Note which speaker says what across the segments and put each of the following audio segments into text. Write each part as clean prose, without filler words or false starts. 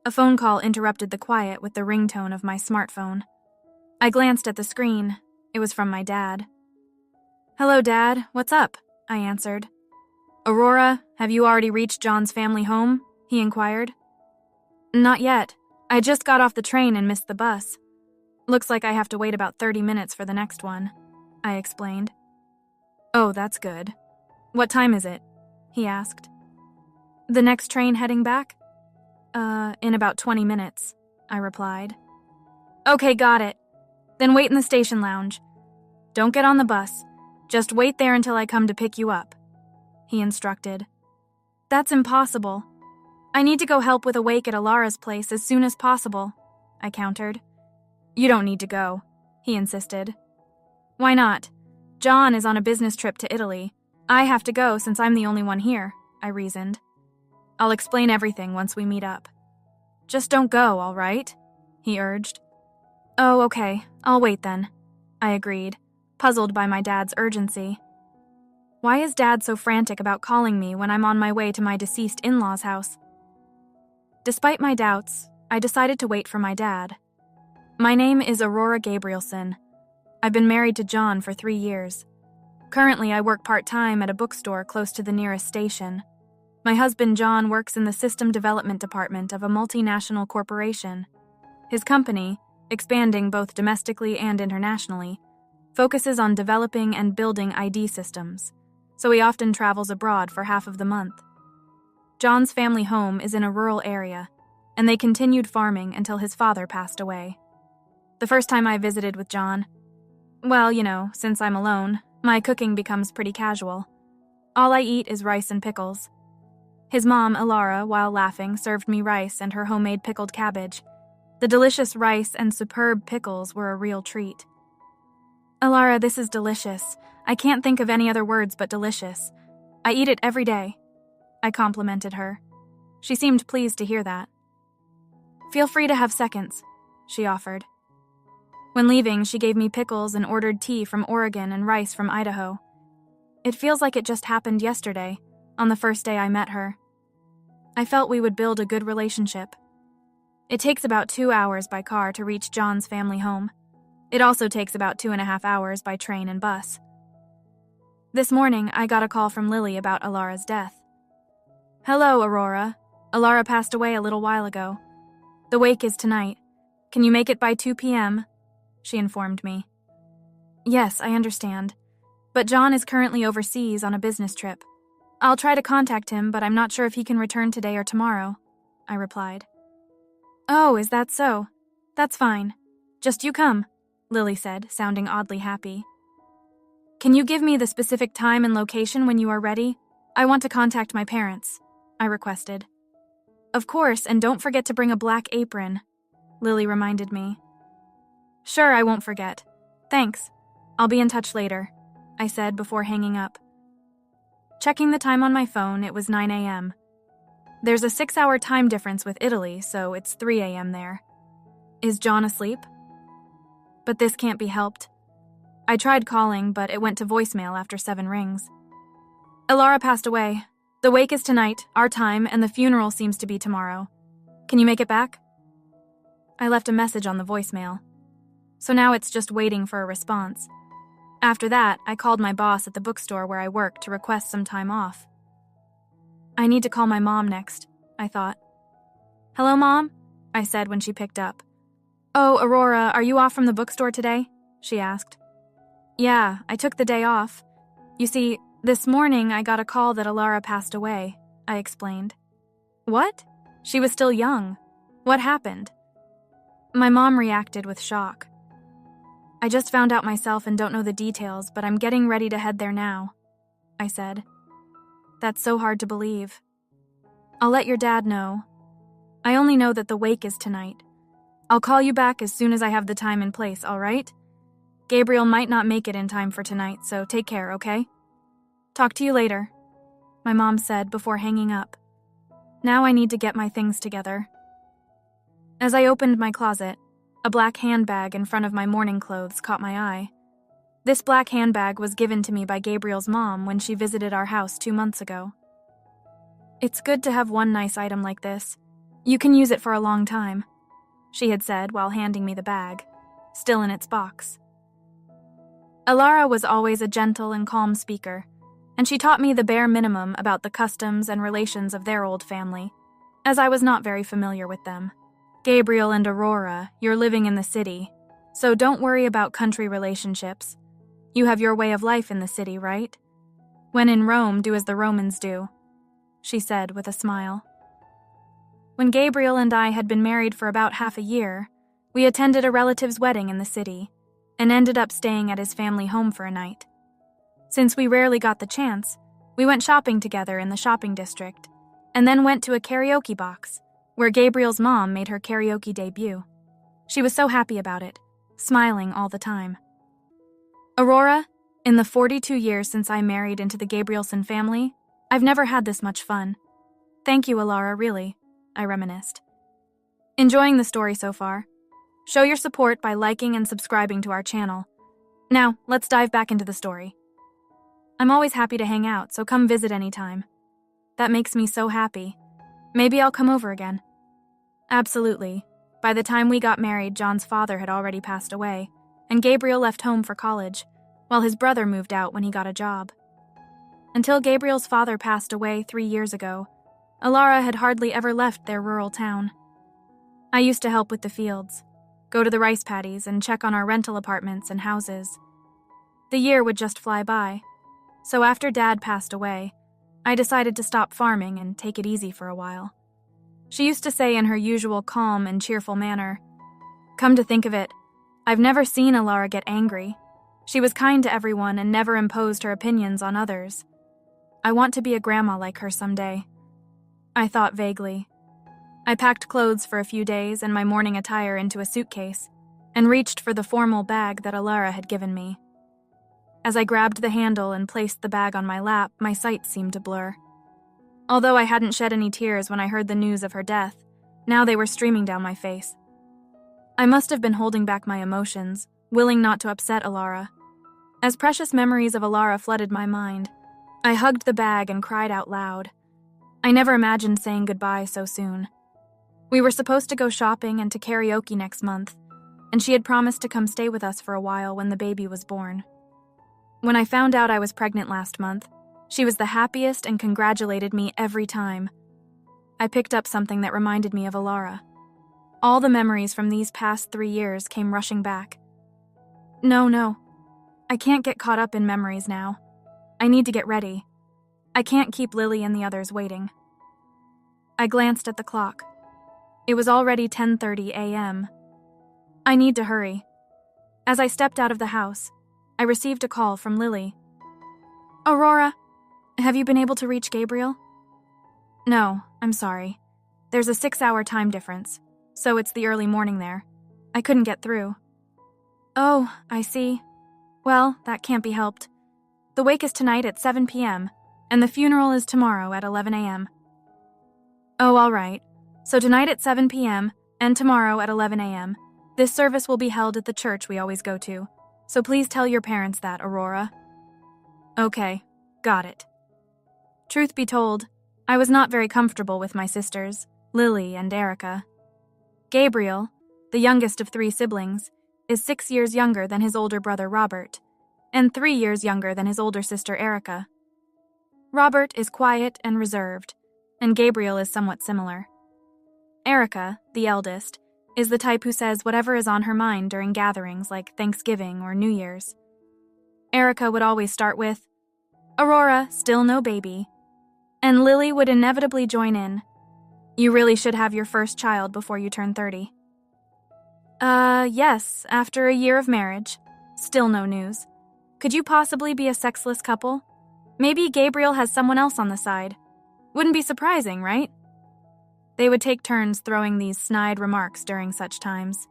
Speaker 1: A phone call interrupted the quiet with the ringtone of my smartphone. I glanced at the screen. It was from my dad. "Hello, Dad. What's up?" I answered. "Aurora, have you already reached John's family home?" he inquired. "Not yet. I just got off the train and missed the bus. Looks like I have to wait about 30 minutes for the next one," I explained. "Oh, that's good. What time is it?" he asked. "The next train heading back?" In about 20 minutes, I replied. "Okay, got it. Then wait in the station lounge. Don't get on the bus. Just wait there until I come to pick you up," he instructed. "That's impossible. I need to go help with a wake at Alara's place as soon as possible," I countered. "You don't need to go," he insisted. "Why not? John is on a business trip to Italy. I have to go since I'm the only one here," I reasoned. "I'll explain everything once we meet up." "Just don't go, all right?" he urged. "Oh, okay. I'll wait then," I agreed, puzzled by my dad's urgency. Why is Dad so frantic about calling me when I'm on my way to my deceased in-laws' house? Despite my doubts, I decided to wait for my dad. My name is Aurora Gabrielson. I've been married to John for 3 years. Currently, I work part-time at a bookstore close to the nearest station. My husband, John, works in the system development department of a multinational corporation. His company, expanding both domestically and internationally, focuses on developing and building ID systems, so he often travels abroad for half of the month. John's family home is in a rural area, and they continued farming until his father passed away. The first time I visited with John, well, since I'm alone, my cooking becomes pretty casual. All I eat is rice and pickles. His mom, Alara, while laughing, served me rice and her homemade pickled cabbage. The delicious rice and superb pickles were a real treat. "Alara, this is delicious. I can't think of any other words but delicious. I eat it every day," I complimented her. She seemed pleased to hear that. "Feel free to have seconds," she offered. When leaving, she gave me pickles and ordered tea from Oregon and rice from Idaho. It feels like it just happened yesterday, on the first day I met her. I felt we would build a good relationship. It takes about 2 hours by car to reach John's family home. It also takes about 2.5 hours by train and bus. This morning, I got a call from Lily about Alara's death. "Hello, Aurora. Alara passed away a little while ago. The wake is tonight. Can you make it by 2 p.m.?" she informed me. "Yes, I understand. But John is currently overseas on a business trip. I'll try to contact him, but I'm not sure if he can return today or tomorrow," I replied. "Oh, is that so? That's fine. Just you come," Lily said, sounding oddly happy. "Can you give me the specific time and location when you are ready? I want to contact my parents," I requested. "Of course, and don't forget to bring a black apron," Lily reminded me. "Sure, I won't forget. Thanks. I'll be in touch later," I said before hanging up. Checking the time on my phone, it was 9 a.m. There's a 6-hour time difference with Italy, so it's 3 a.m. there. Is John asleep? But this can't be helped. I tried calling, but it went to voicemail after 7 rings. "Alara passed away. The wake is tonight, our time, and the funeral seems to be tomorrow. Can you make it back?" I left a message on the voicemail. So now it's just waiting for a response. After that, I called my boss at the bookstore where I work to request some time off. I need to call my mom next, I thought. "Hello, Mom?" I said when she picked up. "Oh, Aurora, are you off from the bookstore today?" she asked. "Yeah, I took the day off. You see, this morning I got a call that Alara passed away," I explained. "What? She was still young. What happened?" My mom reacted with shock. "I just found out myself and don't know the details, but I'm getting ready to head there now," I said. "That's so hard to believe. I'll let your dad know. I only know that the wake is tonight. I'll call you back as soon as I have the time and place, all right? Gabriel might not make it in time for tonight, so take care, okay? Talk to you later," my mom said before hanging up. Now I need to get my things together. As I opened my closet, a black handbag in front of my morning clothes caught my eye. This black handbag was given to me by Gabriel's mom when she visited our house 2 months ago. It's good to have one nice item like this. You can use it for a long time, she had said while handing me the bag, still in its box. Alara was always a gentle and calm speaker, and she taught me the bare minimum about the customs and relations of their old family, as I was not very familiar with them. Gabriel and Aurora, you're living in the city, so don't worry about country relationships. You have your way of life in the city, right? When in Rome, do as the Romans do, she said with a smile. When Gabriel and I had been married for about half a year, we attended a relative's wedding in the city and ended up staying at his family home for a night. Since we rarely got the chance, we went shopping together in the shopping district and then went to a karaoke box where Gabriel's mom made her karaoke debut. She was so happy about it, smiling all the time. Aurora, in the 42 years since I married into the Gabrielson family, I've never had this much fun. Thank you, Alara, really, I reminisced. Enjoying the story so far? Show your support by liking and subscribing to our channel. Now, let's dive back into the story. I'm always happy to hang out, so come visit anytime. That makes me so happy. Maybe I'll come over again. Absolutely. By the time we got married, John's father had already passed away, and Gabriel left home for college, while his brother moved out when he got a job. Until Gabriel's father passed away 3 years ago, Alara had hardly ever left their rural town. I used to help with the fields, go to the rice paddies, and check on our rental apartments and houses. The year would just fly by, so after Dad passed away, I decided to stop farming and take it easy for a while. She used to say in her usual calm and cheerful manner, "Come to think of it, I've never seen Alara get angry. She was kind to everyone and never imposed her opinions on others. I want to be a grandma like her someday." I thought vaguely. I packed clothes for a few days and my morning attire into a suitcase and reached for the formal bag that Alara had given me. As I grabbed the handle and placed the bag on my lap, my sight seemed to blur. Although I hadn't shed any tears when I heard the news of her death, now they were streaming down my face. I must have been holding back my emotions, willing not to upset Alara. As precious memories of Alara flooded my mind, I hugged the bag and cried out loud. I never imagined saying goodbye so soon. We were supposed to go shopping and to karaoke next month, and she had promised to come stay with us for a while when the baby was born. When I found out I was pregnant last month, she was the happiest and congratulated me every time. I picked up something that reminded me of Alara. All the memories from these past 3 years came rushing back. No. I can't get caught up in memories now. I need to get ready. I can't keep Lily and the others waiting. I glanced at the clock. It was already 10:30 a.m. I need to hurry. As I stepped out of the house, I received a call from Lily. "Aurora, have you been able to reach Gabriel?" "No, I'm sorry. There's a 6-hour time difference, so it's the early morning there. I couldn't get through." "Oh, I see. Well, that can't be helped. The wake is tonight at 7 p.m., and the funeral is tomorrow at 11 a.m. "Oh, all right. So tonight at 7 p.m. and tomorrow at 11 a.m., this service will be held at the church we always go to. So please tell your parents that, Aurora." "Okay, got it." Truth be told, I was not very comfortable with my sisters, Lily and Erica. Gabriel, the youngest of 3 siblings, is 6 years younger than his older brother Robert, and 3 years younger than his older sister Erica. Robert is quiet and reserved, and Gabriel is somewhat similar. Erica, the eldest, is the type who says whatever is on her mind during gatherings like Thanksgiving or New Year's. Erica would always start with, "Aurora, still no baby," and Lily would inevitably join in, "You really should have your first child before you turn 30. Yes, after a year of marriage. Still no news. Could you possibly be a sexless couple? Maybe Gabriel has someone else on the side. Wouldn't be surprising, right?" They would take turns throwing these snide remarks during such times.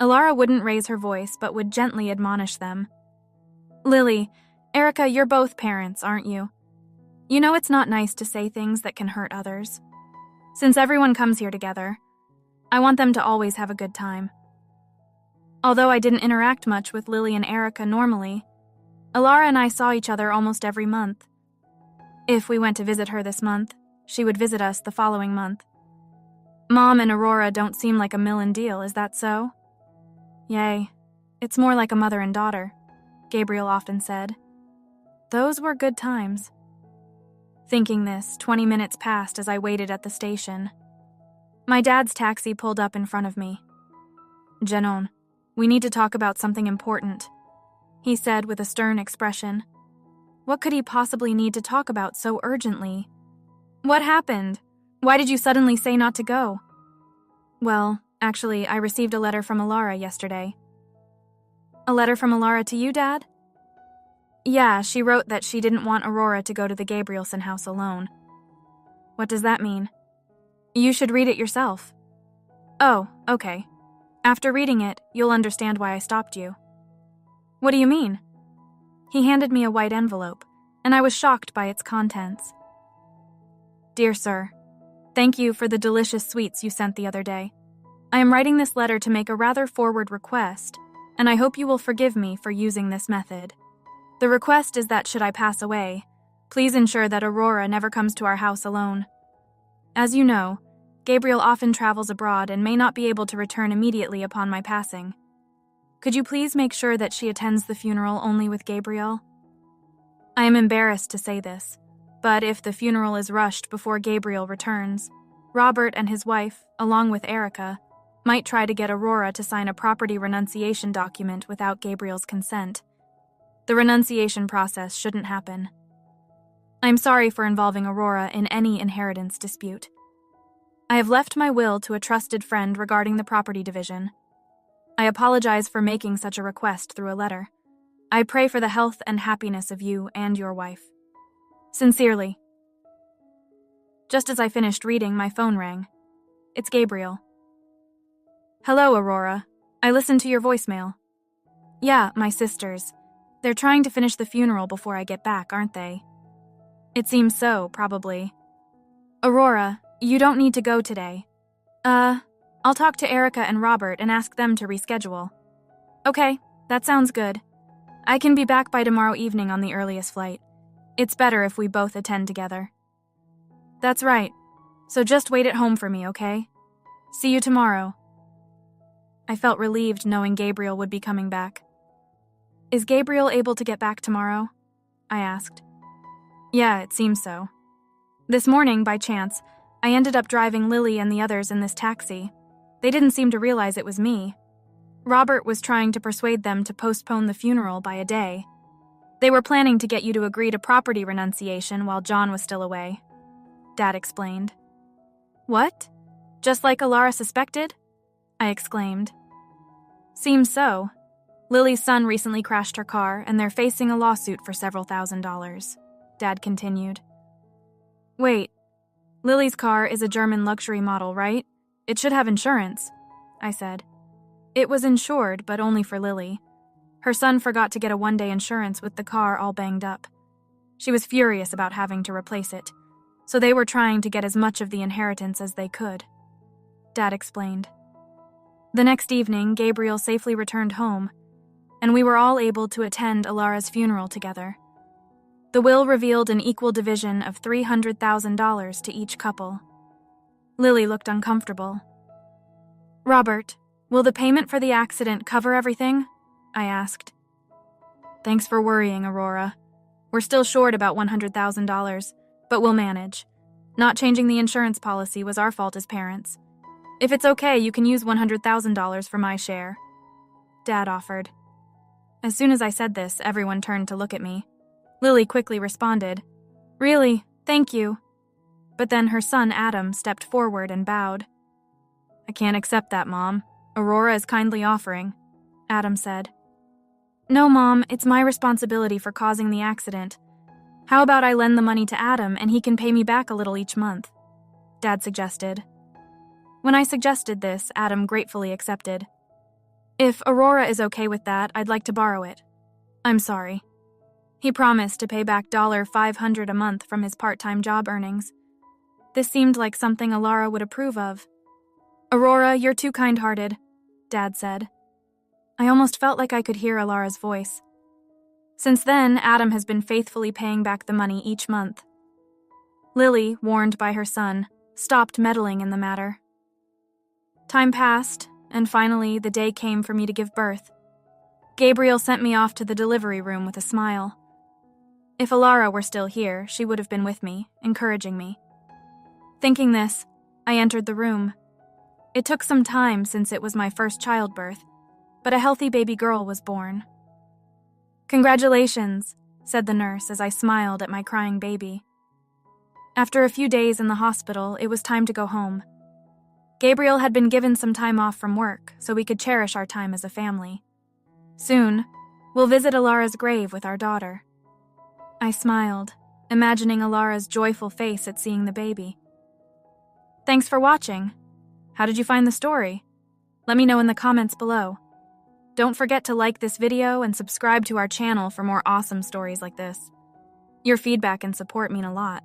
Speaker 1: Alara wouldn't raise her voice, but would gently admonish them. "Lily, Erica, you're both parents, aren't you? You know it's not nice to say things that can hurt others. Since everyone comes here together, I want them to always have a good time." Although I didn't interact much with Lily and Erica normally, Alara and I saw each other almost every month. If we went to visit her this month, she would visit us the following month. Mom and Aurora don't seem like a Millen deal, is that so? Yay. It's more like a mother and daughter, Gabriel often said. Those were good times. Thinking this, 20 minutes passed as I waited at the station. My dad's taxi pulled up in front of me. Jenon, we need to talk about something important, he said with a stern expression. What could he possibly need to talk about so urgently? What happened? Why did you suddenly say not to go? Well, actually, I received a letter from Alara yesterday. A letter from Alara to you, Dad? Yeah, she wrote that she didn't want Aurora to go to the Gabrielson house alone. What does that mean? You should read it yourself. Oh, okay. After reading it, you'll understand why I stopped you. What do you mean? He handed me a white envelope, and I was shocked by its contents. Dear Sir, thank you for the delicious sweets you sent the other day. I am writing this letter to make a rather forward request, and I hope you will forgive me for using this method. The request is that should I pass away, please ensure that Aurora never comes to our house alone. As you know, Gabriel often travels abroad and may not be able to return immediately upon my passing. Could you please make sure that she attends the funeral only with Gabriel? I am embarrassed to say this, but if the funeral is rushed before Gabriel returns, Robert and his wife, along with Erica, might try to get Aurora to sign a property renunciation document without Gabriel's consent. The renunciation process shouldn't happen. I'm sorry for involving Aurora in any inheritance dispute. I have left my will to a trusted friend regarding the property division. I apologize for making such a request through a letter. I pray for the health and happiness of you and your wife. Sincerely. Just as I finished reading, my phone rang. It's Gabriel. Hello, Aurora. I listened to your voicemail. Yeah, my sisters. They're trying to finish the funeral before I get back, aren't they? It seems so, probably. Aurora, you don't need to go today. I'll talk to Erica and Robert and ask them to reschedule. Okay, that sounds good. I can be back by tomorrow evening on the earliest flight. It's better if we both attend together. That's right. So just wait at home for me, okay? See you tomorrow. I felt relieved knowing Gabriel would be coming back. Is Gabriel able to get back tomorrow? I asked. Yeah, it seems so. This morning, by chance, I ended up driving Lily and the others in this taxi. They didn't seem to realize it was me. Robert was trying to persuade them to postpone the funeral by a day. They were planning to get you to agree to property renunciation while John was still away. Dad explained. What? Just like Alara suspected? I exclaimed. Seems so. Lily's son recently crashed her car, and they're facing a lawsuit for several $1,000s. Dad continued. Wait, Lily's car is a German luxury model, right? It should have insurance, I said. It was insured, but only for Lily. Her son forgot to get a one-day insurance with the car all banged up. She was furious about having to replace it, so they were trying to get as much of the inheritance as they could. Dad explained. The next evening, Gabriel safely returned home, and we were all able to attend Alara's funeral together. The will revealed an equal division of $300,000 to each couple. Lily looked uncomfortable. Robert, will the payment for the accident cover everything? I asked. Thanks for worrying, Aurora. We're still short about $100,000, but we'll manage. Not changing the insurance policy was our fault as parents. If it's okay, you can use $100,000 for my share. Dad offered. As soon as I said this, everyone turned to look at me. Lily quickly responded, Really, thank you. But then her son, Adam, stepped forward and bowed. I can't accept that, Mom. Aurora is kindly offering, Adam said. No, Mom, it's my responsibility for causing the accident. How about I lend the money to Adam and he can pay me back a little each month? Dad suggested. When I suggested this, Adam gratefully accepted. If Aurora is okay with that, I'd like to borrow it. I'm sorry. He promised to pay back $500 a month from his part-time job earnings. This seemed like something Alara would approve of. Aurora, you're too kind-hearted, Dad said. I almost felt like I could hear Alara's voice. Since then, Adam has been faithfully paying back the money each month. Lily, warned by her son, stopped meddling in the matter. Time passed, and finally the day came for me to give birth. Gabriel sent me off to the delivery room with a smile. If Alara were still here, she would have been with me, encouraging me. Thinking this, I entered the room. It took some time since it was my first childbirth, but a healthy baby girl was born. "Congratulations," said the nurse as I smiled at my crying baby. After a few days in the hospital, it was time to go home. Gabriel had been given some time off from work so we could cherish our time as a family. Soon, we'll visit Alara's grave with our daughter. I smiled, imagining Alara's joyful face at seeing the baby. Thanks for watching. How did you find the story? Let me know in the comments below. Don't forget to like this video and subscribe to our channel for more awesome stories like this. Your feedback and support mean a lot.